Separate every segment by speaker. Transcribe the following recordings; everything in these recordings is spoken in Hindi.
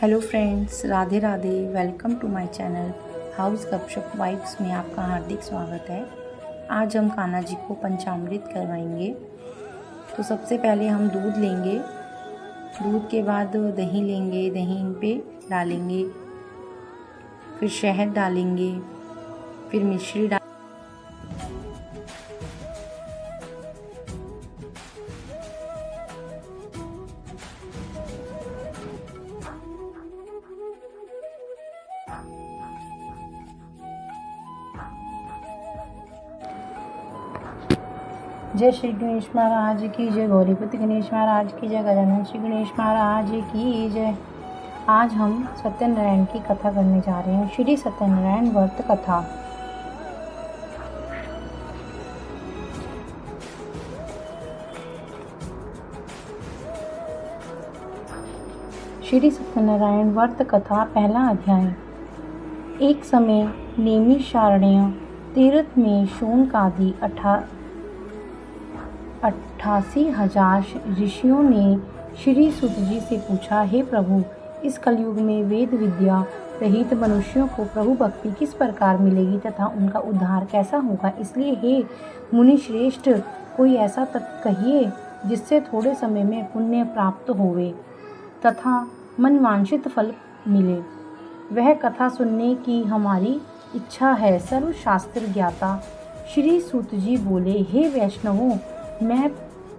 Speaker 1: Hello friends, Radhe Radhe. Welcome to my channel house Gupshup vibes में आपका हार्दिक स्वागत है। आज हम कान्हा जी को पंचामृत करवाएंगे। तो सबसे पहले हम दूध लेंगे, दूध के बाद दही लेंगे, दही इन पे डालेंगे, फिर शहद डालेंगे, फिर मिश्री जय श्री गणेश महाराज की जय, गौरीपति गणेश महाराज की जय, गजानन श्री गणेश महाराज की जय। आज हम सत्यनारायण की कथा करने जा रहे हैं। श्री सत्यनारायण व्रत कथा। श्री सत्यनारायण व्रत कथा, पहला अध्याय। एक समय नैमिषारण्य तीर्थ में शौनकादि 88,000 ऋषियों ने श्री सूत जी से पूछा, हे प्रभु, इस कलयुग में वेद विद्या रहित मनुष्यों को प्रभु भक्ति किस प्रकार मिलेगी तथा उनका उद्धार कैसा होगा। इसलिए हे मुनि श्रेष्ठ, कोई ऐसा तत्व कहिए जिससे थोड़े समय में पुण्य प्राप्त होवे तथा मनवांछित फल मिले। वह कथा सुनने की हमारी इच्छा है। सर्वशास्त्र ज्ञाता श्री सूत जी बोले, हे वैष्णवों, मैं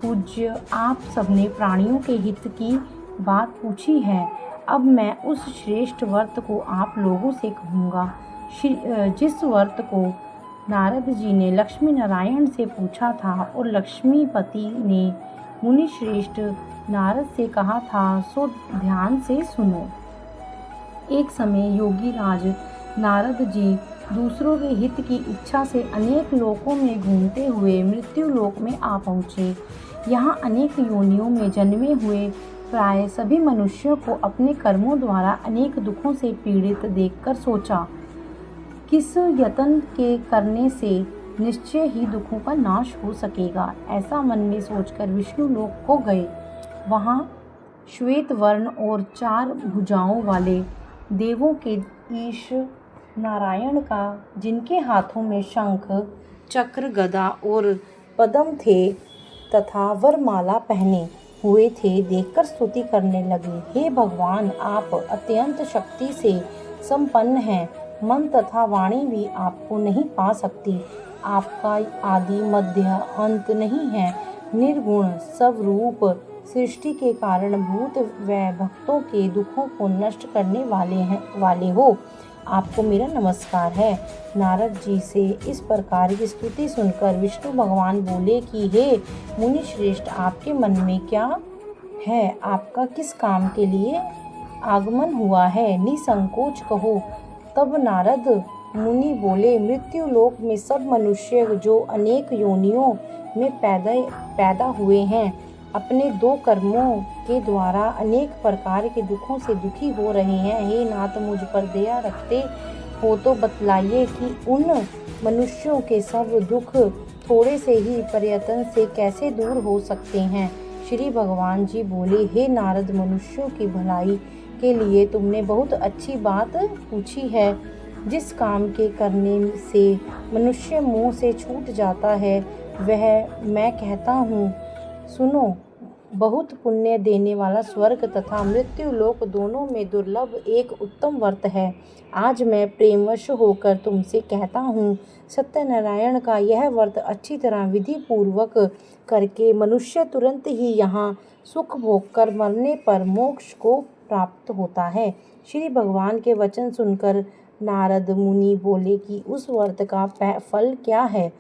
Speaker 1: पूज्य आप सबने प्राणियों के हित की बात पूछी है। अब मैं उस श्रेष्ठ व्रत को आप लोगों से कहूँगा, जिस व्रत को नारद जी ने लक्ष्मी नारायण से पूछा था और लक्ष्मीपति ने मुनि श्रेष्ठ नारद से कहा था, सो ध्यान से सुनो। एक समय योगी राज नारद जी दूसरों के हित की इच्छा से अनेक लोकों में घूमते हुए मृत्यु लोक में आ पहुँचे। यहाँ अनेक योनियों में जन्मे हुए प्राय सभी मनुष्यों को अपने कर्मों द्वारा अनेक दुखों से पीड़ित देखकर सोचा, किस यत्न के करने से निश्चय ही दुखों का नाश हो सकेगा। ऐसा मन में सोचकर विष्णु लोक को गए। वहाँ श्वेत वर्ण और 4 भुजाओं वाले देवों के ईश नारायण का, जिनके हाथों में शंख चक्र गदा और पद्म थे तथा वरमाला पहने हुए थे, देखकर स्तुति करने लगे। हे भगवान, आप अत्यंत शक्ति से संपन्न हैं। मन तथा वाणी भी आपको नहीं पा सकती। आपका आदि मध्य अंत नहीं है। निर्गुण स्वरूप सृष्टि के कारण भूत व भक्तों के दुखों को नष्ट करने वाले हो। आपको मेरा नमस्कार है। नारद जी से इस प्रकार की स्तुति सुनकर विष्णु भगवान बोले कि हे मुनि श्रेष्ठ, आपके मन में क्या है? आपका किस काम के लिए आगमन हुआ है? निसंकोच कहो। तब नारद मुनि बोले, मृत्यु लोक में सब मनुष्य जो अनेक योनियों में पैदा हुए हैं, अपने 2 कर्मों के द्वारा अनेक प्रकार के दुखों से दुखी हो रहे हैं। हे नाथ, मुझ पर दया रखते हो तो बतलाइए कि उन मनुष्यों के सब दुख थोड़े से ही प्रयत्न से कैसे दूर हो सकते हैं। श्री भगवान जी बोले, हे नारद, मनुष्यों की भलाई के लिए तुमने बहुत अच्छी बात पूछी है। जिस काम के करने से मनुष्य मुँह से छूट जाता है, वह मैं कहता हूँ, सुनो। बहुत पुण्य देने वाला स्वर्ग तथा मृत्यु लोक दोनों में दुर्लभ एक उत्तम व्रत है। आज मैं प्रेमवश होकर तुमसे कहता हूँ, सत्यनारायण का यह व्रत अच्छी तरह विधि पूर्वक करके मनुष्य तुरंत ही यहाँ सुख भोग कर मरने पर मोक्ष को प्राप्त होता है। श्री भगवान के वचन सुनकर नारद मुनि बोले कि उस व्रत का फल क्या है,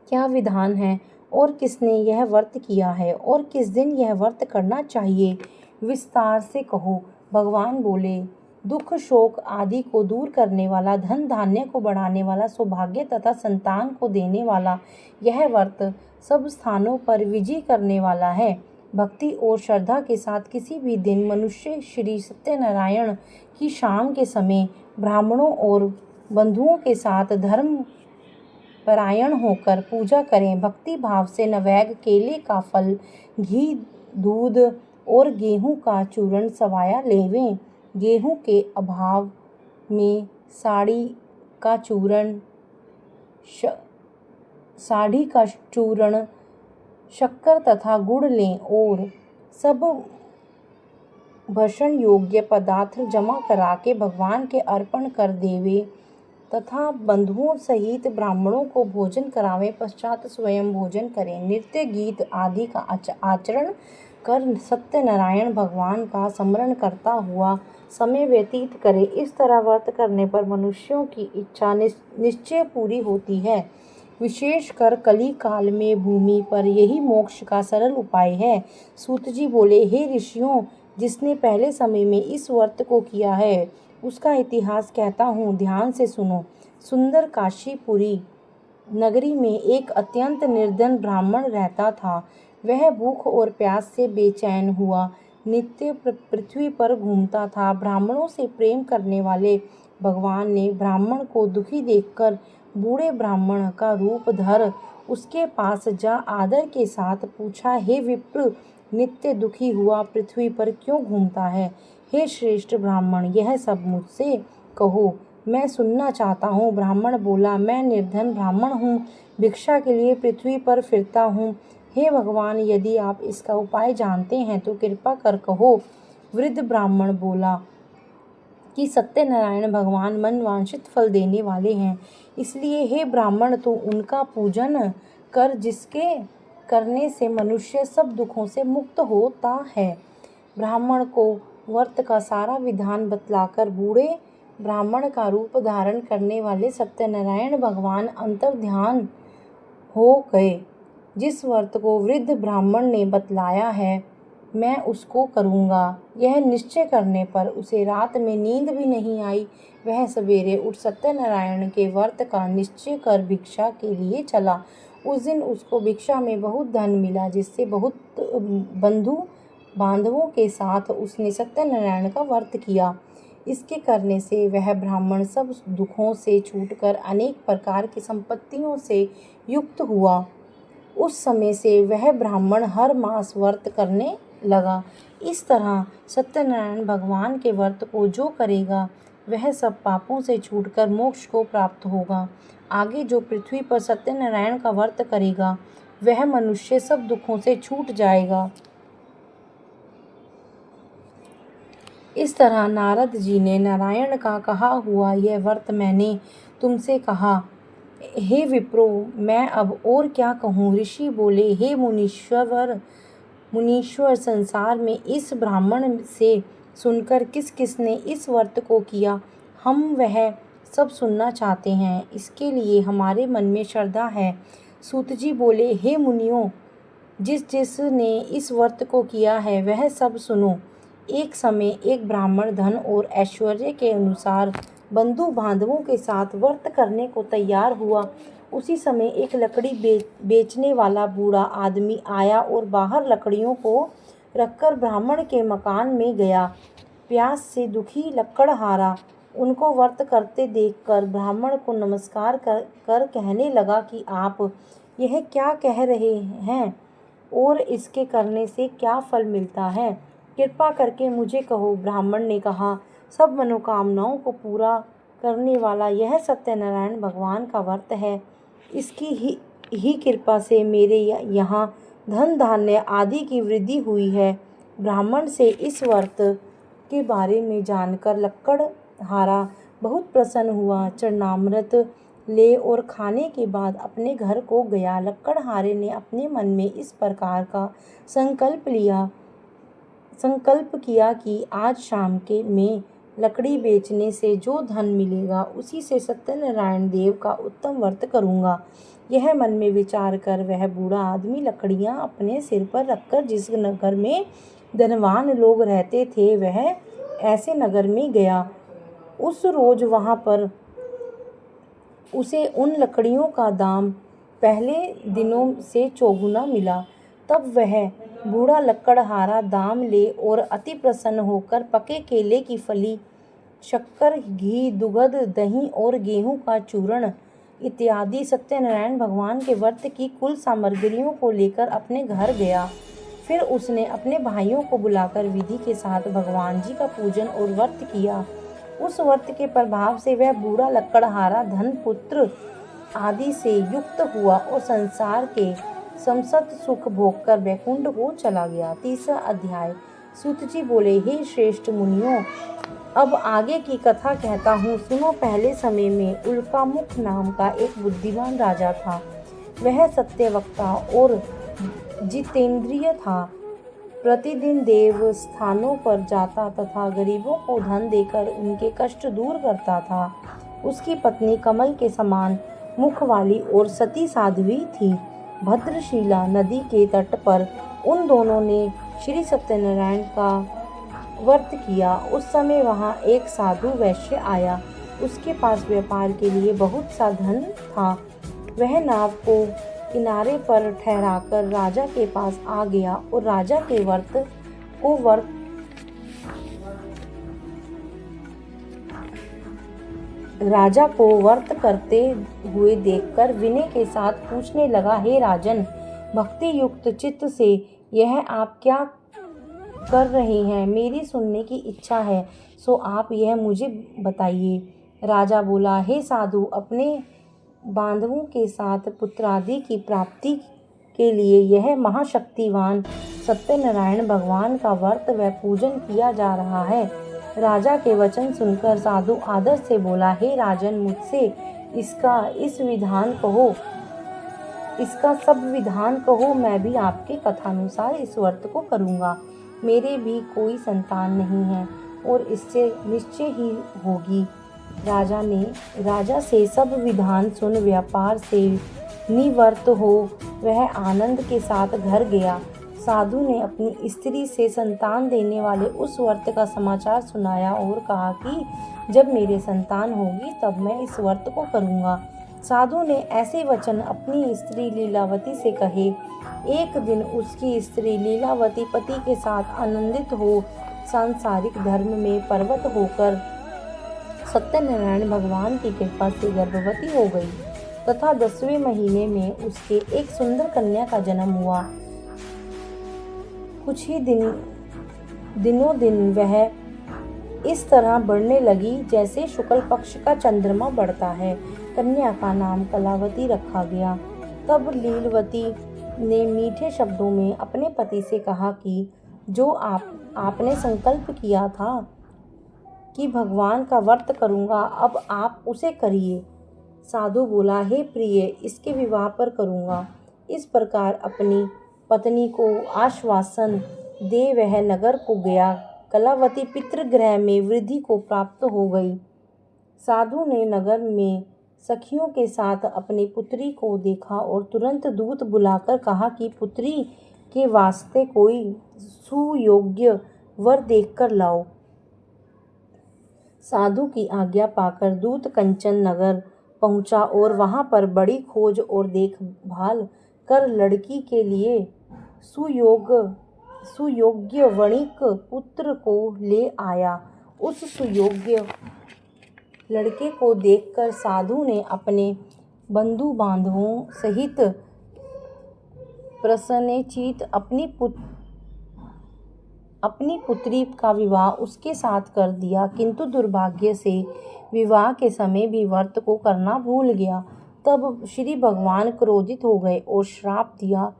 Speaker 1: क्या विधान है और किसने यह व्रत किया है और किस दिन यह व्रत करना चाहिए, विस्तार से कहो। भगवान बोले, दुख शोक आदि को दूर करने वाला, धन धान्य को बढ़ाने वाला, सौभाग्य तथा संतान को देने वाला यह व्रत सब स्थानों पर विजय करने वाला है। भक्ति और श्रद्धा के साथ किसी भी दिन मनुष्य श्री सत्यनारायण की शाम के समय ब्राह्मणों और बंधुओं के साथ धर्म परायण होकर पूजा करें। भक्ति भाव से नवैग, केले का फल, घी, दूध, और गेहूं का चूर्ण सवाया लेवें। गेहूं के अभाव में साढ़ी का चूर्ण, शक्कर तथा गुड़ लें और सब भक्षण योग्य पदार्थ जमा करा के भगवान के अर्पण कर देवे तथा बंधुओं सहित ब्राह्मणों को भोजन करावे। पश्चात स्वयं भोजन करें। नृत्य गीत आदि का आचरण कर सत्यनारायण भगवान का स्मरण करता हुआ समय व्यतीत करे। इस तरह व्रत करने पर मनुष्यों की इच्छा निश्चय पूरी होती है। विशेषकर कली काल में भूमि पर यही मोक्ष का सरल उपाय है। सूत जी बोले, हे ऋषियों, जिसने पहले समय में इस व्रत को किया है उसका इतिहास कहता हूँ, ध्यान से सुनो। सुंदर काशीपुरी नगरी में एक अत्यंत निर्धन ब्राह्मण रहता था। वह भूख और प्यास से बेचैन हुआ नित्य पृथ्वी पर घूमता था। ब्राह्मणों से प्रेम करने वाले भगवान ने ब्राह्मण को दुखी देखकर बूढ़े ब्राह्मण का रूप धर उसके पास जा आदर के साथ पूछा, हे विप्र, नित्य दुखी हुआ पृथ्वी पर क्यों घूमता है? हे श्रेष्ठ ब्राह्मण, यह सब मुझसे कहो, मैं सुनना चाहता हूँ। ब्राह्मण बोला, मैं निर्धन ब्राह्मण हूँ, भिक्षा के लिए पृथ्वी पर फिरता हूँ। हे भगवान, यदि आप इसका उपाय जानते हैं तो कृपा कर कहो। वृद्ध ब्राह्मण बोला कि सत्यनारायण भगवान मनवांछित फल देने वाले हैं, इसलिए हे ब्राह्मण, तू उनका पूजन कर, जिसके करने से मनुष्य सब दुखों से मुक्त होता है। ब्राह्मण को व्रत का सारा विधान बतलाकर बूढ़े ब्राह्मण का रूप धारण करने वाले सत्यनारायण भगवान अंतर्ध्यान हो गए। जिस व्रत को वृद्ध ब्राह्मण ने बतलाया है मैं उसको करूँगा। यह निश्चय करने पर उसे रात में नींद भी नहीं आई। वह सवेरे उठ सत्यनारायण के व्रत का निश्चय कर भिक्षा के लिए चला। उस दिन उसको भिक्षा में बहुत धन मिला, जिससे बहुत बंधु बांधवों के साथ उसने सत्यनारायण का व्रत किया। इसके करने से वह ब्राह्मण सब दुखों से छूटकर अनेक प्रकार की संपत्तियों से युक्त हुआ। उस समय से वह ब्राह्मण हर मास व्रत करने लगा। इस तरह सत्यनारायण भगवान के व्रत को जो करेगा वह सब पापों से छूटकर मोक्ष को प्राप्त होगा। आगे जो पृथ्वी पर सत्यनारायण का व्रत करेगा वह मनुष्य सब दुखों से छूट जाएगा। इस तरह नारद जी ने नारायण का कहा हुआ यह व्रत मैंने तुमसे कहा। हे विप्रो, मैं अब और क्या कहूँ? ऋषि बोले, हे मुनीश्वर, संसार में इस ब्राह्मण से सुनकर किस किस ने इस व्रत को किया, हम वह सब सुनना चाहते हैं। इसके लिए हमारे मन में श्रद्धा है। सूत जी बोले, हे मुनियों, जिस ने इस व्रत को किया है वह सब सुनो। एक समय एक ब्राह्मण धन और ऐश्वर्य के अनुसार बंधु बांधवों के साथ व्रत करने को तैयार हुआ। उसी समय एक लकड़ी बेचने वाला बूढ़ा आदमी आया और बाहर लकड़ियों को रखकर ब्राह्मण के मकान में गया। प्यास से दुखी लकड़हारा उनको व्रत करते देखकर ब्राह्मण को नमस्कार कर कहने लगा कि आप यह क्या कह रहे हैं और इसके करने से क्या फल मिलता है? कृपा करके मुझे कहो। ब्राह्मण ने कहा, सब मनोकामनाओं को पूरा करने वाला यह सत्यनारायण भगवान का व्रत है। इसकी ही कृपा से मेरे यहाँ धन धान्य आदि की वृद्धि हुई है। ब्राह्मण से इस व्रत के बारे में जानकर लकड़हारा बहुत प्रसन्न हुआ। चरणामृत ले और खाने के बाद अपने घर को गया। लकड़हारे ने अपने मन में इस प्रकार का संकल्प किया कि आज शाम के में लकड़ी बेचने से जो धन मिलेगा उसी से सत्यनारायण देव का उत्तम व्रत करूँगा। यह मन में विचार कर वह बूढ़ा आदमी लकड़ियाँ अपने सिर पर रखकर जिस नगर में धनवान लोग रहते थे वह ऐसे नगर में गया। उस रोज वहाँ पर उसे उन लकड़ियों का दाम पहले दिनों से चौगुना मिला। तब वह बूढ़ा लकड़हारा दाम ले और अति प्रसन्न होकर पके केले की फली, शक्कर, घी, दुग्ध, दही और गेहूं का चूर्ण इत्यादि सत्यनारायण भगवान के व्रत की कुल सामग्रियों को लेकर अपने घर गया। फिर उसने अपने भाइयों को बुलाकर विधि के साथ भगवान जी का पूजन और व्रत किया। उस व्रत के प्रभाव से वह बूढ़ा लकड़हारा धन पुत्र आदि से युक्त हुआ और संसार के समस्त सुख भोगकर वैकुंठ को चला गया। तीसरा अध्याय। सूत जी बोले, हे श्रेष्ठ मुनियों, अब आगे की कथा कहता हूँ, सुनो। पहले समय में उल्कामुख नाम का एक बुद्धिमान राजा था। वह सत्यवक्ता और जितेंद्रिय था। प्रतिदिन देव स्थानों पर जाता तथा गरीबों को धन देकर उनके कष्ट दूर करता था। उसकी पत्नी कमल के समान मुख वाली और सती साध्वी थी। भद्रशिला नदी के तट पर उन दोनों ने श्री सत्यनारायण का व्रत किया। उस समय वहाँ एक साधु वैश्य आया। उसके पास व्यापार के लिए बहुत सा धन था। वह नाव को किनारे पर ठहराकर राजा के पास आ गया और राजा के राजा को व्रत करते हुए देखकर विनय के साथ पूछने लगा, हे राजन, भक्ति युक्त चित्त से यह आप क्या कर रहे हैं? मेरी सुनने की इच्छा है, सो आप यह मुझे बताइए। राजा बोला, हे साधु, अपने बांधवों के साथ पुत्रादि की प्राप्ति के लिए यह महाशक्तिवान सत्यनारायण भगवान का व्रत व पूजन किया जा रहा है। राजा के वचन सुनकर साधु आदर से बोला, हे राजन, मुझसे इसका सब विधान कहो, मैं भी आपके कथानुसार इस व्रत को करूँगा। मेरे भी कोई संतान नहीं है और इससे निश्चय ही होगी। राजा से सब विधान सुन व्यापार से निवृत्त हो वह आनंद के साथ घर गया। साधु ने अपनी स्त्री से संतान देने वाले उस व्रत का समाचार सुनाया और कहा कि जब मेरे संतान होगी तब मैं इस व्रत को करूँगा। साधु ने ऐसे वचन अपनी स्त्री लीलावती से कहे। एक दिन उसकी स्त्री लीलावती पति के साथ आनंदित हो सांसारिक धर्म में प्रवृत्त होकर सत्यनारायण भगवान की कृपा से गर्भवती हो गई तथा 10वें महीने में उसके एक सुंदर कन्या का जन्म हुआ। कुछ ही दिनों दिन वह इस तरह बढ़ने लगी जैसे शुक्ल पक्ष का चंद्रमा बढ़ता है। कन्या का नाम कलावती रखा गया। तब लीलवती ने मीठे शब्दों में अपने पति से कहा कि जो आपने संकल्प किया था कि भगवान का व्रत करूँगा, अब आप उसे करिए। साधु बोला, हे प्रिय, इसके विवाह पर करूँगा। इस प्रकार अपनी पत्नी को आश्वासन दे वह नगर को गया। कलावती पितृगृह में वृद्धि को प्राप्त हो गई। साधु ने नगर में सखियों के साथ अपनी पुत्री को देखा और तुरंत दूत बुलाकर कहा कि पुत्री के वास्ते कोई सुयोग्य वर देखकर लाओ। साधु की आज्ञा पाकर दूत कंचन नगर पहुंचा और वहां पर बड़ी खोज और देखभाल कर लड़की के लिए सुयोग्य वणिक पुत्र को ले आया। उस सुयोग्य लड़के को देखकर साधु ने अपने बंधु बांधवों सहित प्रसन्नचित्त अपनी पुत्री का विवाह उसके साथ कर दिया, किंतु दुर्भाग्य से विवाह के समय भी व्रत को करना भूल गया। तब श्री भगवान क्रोधित हो गए और श्राप दिया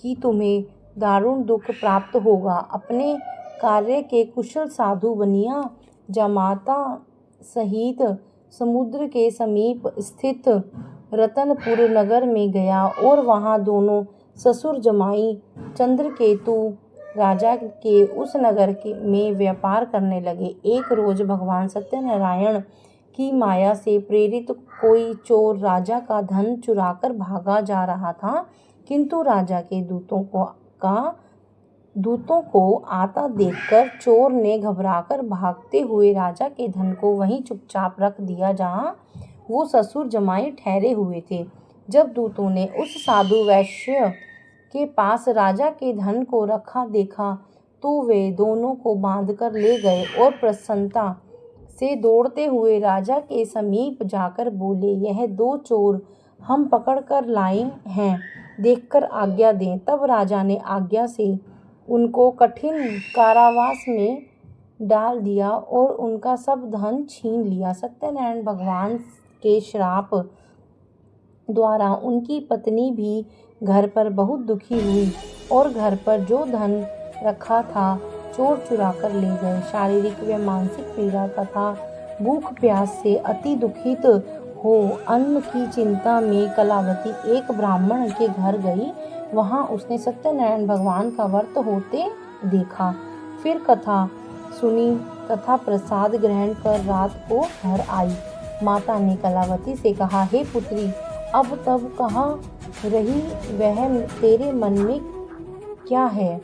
Speaker 1: कि तुम्हें दारुण दुख प्राप्त होगा। अपने कार्य के कुशल साधु बनिया जामाता सहित समुद्र के समीप स्थित रतनपुर नगर में गया और वहां दोनों ससुर जमाई चंद्रकेतु राजा के उस नगर में व्यापार करने लगे। एक रोज भगवान सत्यनारायण की माया से प्रेरित कोई चोर राजा का धन चुराकर भागा जा रहा था, किंतु राजा के दूतों को आता देखकर चोर ने घबराकर भागते हुए राजा के धन को वहीं चुपचाप रख दिया जहां वो ससुर जमाई ठहरे हुए थे। जब दूतों ने उस साधु वैश्य के पास राजा के धन को रखा देखा तो वे दोनों को बांधकर ले गए और प्रसन्नता से दौड़ते हुए राजा के समीप जाकर बोले, यह 2 चोर हम पकड़ कर लाए हैं, देखकर आज्ञा दें। तब राजा ने आज्ञा से उनको कठिन कारावास में डाल दिया और उनका सब धन छीन लिया। सत्यनारायण भगवान के श्राप द्वारा उनकी पत्नी भी घर पर बहुत दुखी हुई और घर पर जो धन रखा था चोर चुरा कर ले गए। शारीरिक व मानसिक पीड़ा तथा भूख प्यास से अति दुखित हो अन्न की चिंता में कलावती एक ब्राह्मण के घर गई। वहां उसने सत्यनारायण भगवान का व्रत होते देखा। फिर कथा सुनी तथा प्रसाद ग्रहण कर रात को घर आई। माता ने कलावती से कहा, हे पुत्री, अब तब कहाँ रही, वह तेरे मन में क्या है?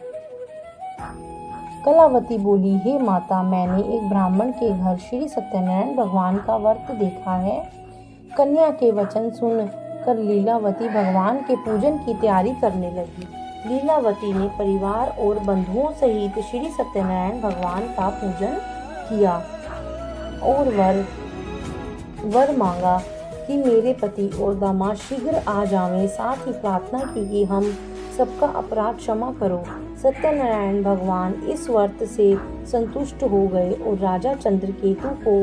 Speaker 1: कलावती बोली, हे माता, मैंने एक ब्राह्मण के घर श्री सत्यनारायण भगवान का व्रत देखा है। कन्या के वचन सुन कर लीलावती भगवान के पूजन की तैयारी करने लगी। लीलावती ने परिवार और बंधुओं सहित श्री सत्यनारायण भगवान का पूजन किया और वर मांगा कि मेरे पति और दामाद शीघ्र आ जावें। साथ ही प्रार्थना की कि हम सबका अपराध क्षमा करो। सत्यनारायण भगवान इस व्रत से संतुष्ट हो गए और राजा चंद्रकेतु को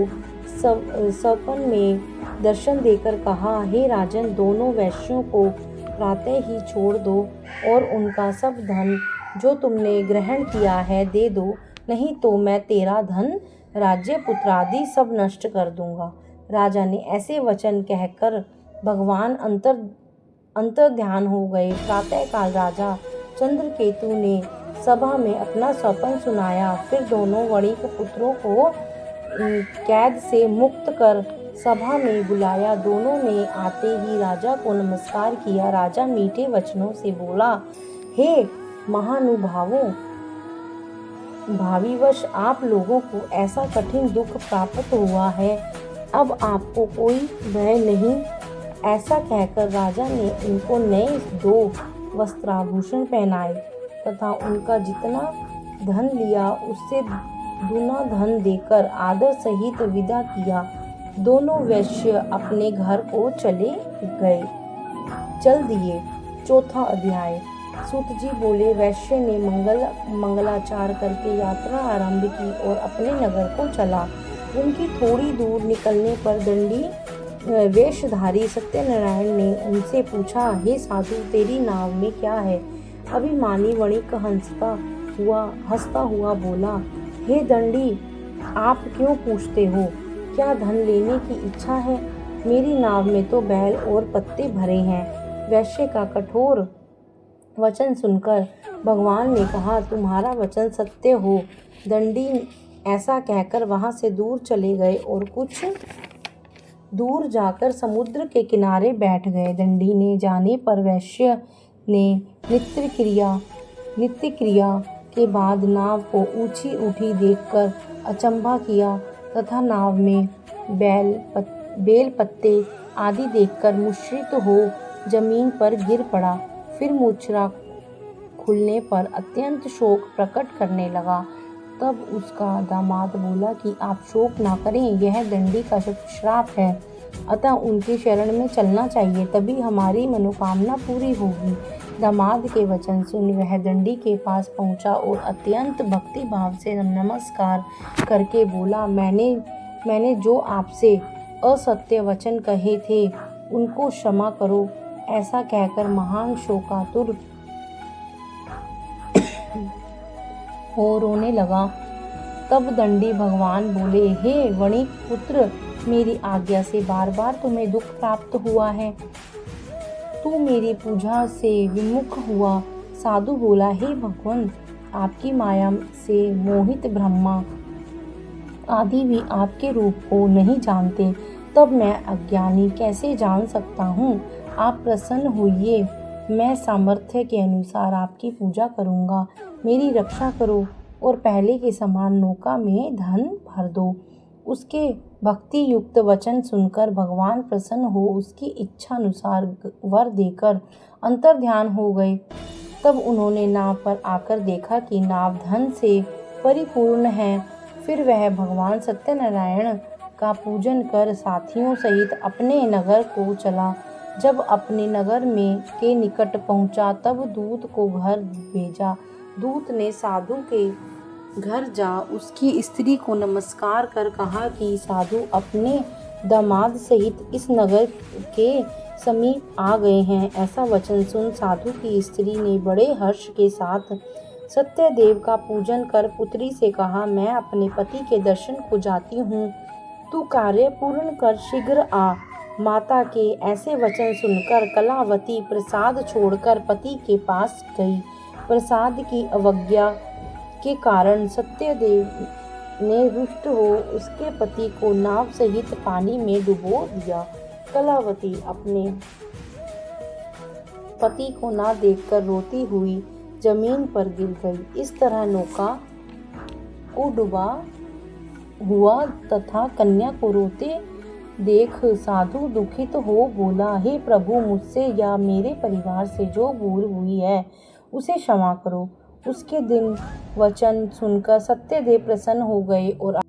Speaker 1: सपन में दर्शन देकर कहा, हे राजन, दोनों वैश्यों को प्रातः ही छोड़ दो और उनका सब धन जो तुमने ग्रहण किया है दे दो, नहीं तो मैं तेरा धन, राज्य, पुत्रादि सब नष्ट कर दूंगा। राजा ने ऐसे वचन कहकर भगवान अंतर ध्यान हो गए। प्रातःकाल राजा चंद्रकेतु ने सभा में अपना स्वप्न सुनाया। फिर दोनों वणिक पुत्रों को कैद से मुक्त कर सभा में बुलाया। दोनों ने आते ही राजा को नमस्कार किया। राजा मीठे वचनों से बोला, हे महानुभावों, भावीवश आप लोगों को ऐसा कठिन दुख प्राप्त हुआ है, अब आपको कोई भय नहीं। ऐसा कहकर राजा ने उनको नए 2 वस्त्राभूषण पहनाए तथा उनका जितना धन लिया उससे दूना धन देकर आदर सहित विदा किया। दोनों वैश्य अपने घर को चल दिए। चौथा अध्याय। सूत जी बोले, वैश्य ने मंगलाचार करके यात्रा आरंभ की और अपने नगर को चला। उनकी थोड़ी दूर निकलने पर दंडी वेशधारी सत्यनारायण ने उनसे पूछा, हे साधु, तेरी नाव में क्या है? अभिमानी वणिक हंसता हुआ बोला, हे दंडी, आप क्यों पूछते हो? क्या धन लेने की इच्छा है? मेरी नाव में तो बैल और पत्ते भरे हैं। वैश्य का कठोर वचन सुनकर भगवान ने कहा, तुम्हारा वचन सत्य हो। दंडी ऐसा कहकर वहां से दूर चले गए और कुछ दूर जाकर समुद्र के किनारे बैठ गए। दंडी ने जाने पर वैश्य ने नित्य क्रिया के बाद नाव को ऊंची उठी देखकर अचंभा किया तथा नाव में बेल पत्ते आदि देखकर मुश्रित हो जमीन पर गिर पड़ा। फिर मूर्छा खुलने पर अत्यंत शोक प्रकट करने लगा। तब उसका दामाद बोला कि आप शोक ना करें, यह दंडी का श्राप है, अतः उनकी शरण में चलना चाहिए, तभी हमारी मनोकामना पूरी होगी। दामाद के वचन सुन वह दंडी के पास पहुंचा और अत्यंत भक्ति भाव से नमस्कार करके बोला, मैंने जो आपसे असत्य वचन कहे थे उनको क्षमा करो। ऐसा कहकर महान शोकातुर हो रोने लगा। तब दंडी भगवान बोले, हे वणिक पुत्र, मेरी आज्ञा से बार बार तुम्हें दुख प्राप्त हुआ है। तू मेरी पूजा से विमुख हुआ। साधु बोला, हे भगवान, आपकी माया से मोहित ब्रह्मा आदि भी आपके रूप को नहीं जानते, तब मैं अज्ञानी कैसे जान सकता हूँ? आप प्रसन्न होइए, मैं सामर्थ्य के अनुसार आपकी पूजा करूँगा। मेरी रक्षा करो और पहले के समान नौका में धन भर दो। उसके भक्ति युक्त वचन सुनकर भगवान प्रसन्न हो उसकी इच्छा अनुसार वर देकर अंतर्ध्यान हो गए। तब उन्होंने नाव पर आकर देखा कि नाव धन से परिपूर्ण है। फिर वह भगवान सत्यनारायण का पूजन कर साथियों सहित अपने नगर को चला। जब अपने नगर में के निकट पहुंचा तब दूत को घर भेजा। दूत ने साधु के घर जा उसकी स्त्री को नमस्कार कर कहा कि साधु अपने दामाद सहित इस नगर के समीप आ गए हैं। ऐसा वचन सुन साधु की स्त्री ने बड़े हर्ष के साथ सत्यदेव का पूजन कर पुत्री से कहा, मैं अपने पति के दर्शन को जाती हूँ, तू कार्य पूर्ण कर शीघ्र आ। माता के ऐसे वचन सुनकर कलावती प्रसाद छोड़कर पति के पास गई। प्रसाद की अवज्ञा के कारण सत्यदेव ने रुष्ट हो उसके पति को नाव सहित पानी में डुबो दिया। कलावती अपने पति को ना देखकर रोती हुई जमीन पर गिर गई। इस तरह नौका को डूबा हुआ तथा कन्या को रोते देख साधु दुखित हो बोला, हे प्रभु, मुझसे या मेरे परिवार से जो भूल हुई है उसे क्षमा करो। उसके दिन वचन सुनकर सत्यदेव प्रसन्न हो गए और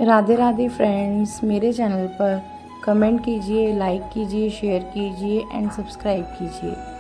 Speaker 1: राधे राधे फ्रेंड्स, मेरे चैनल पर कमेंट कीजिए, लाइक कीजिए, शेयर कीजिए एंड सब्सक्राइब कीजिए।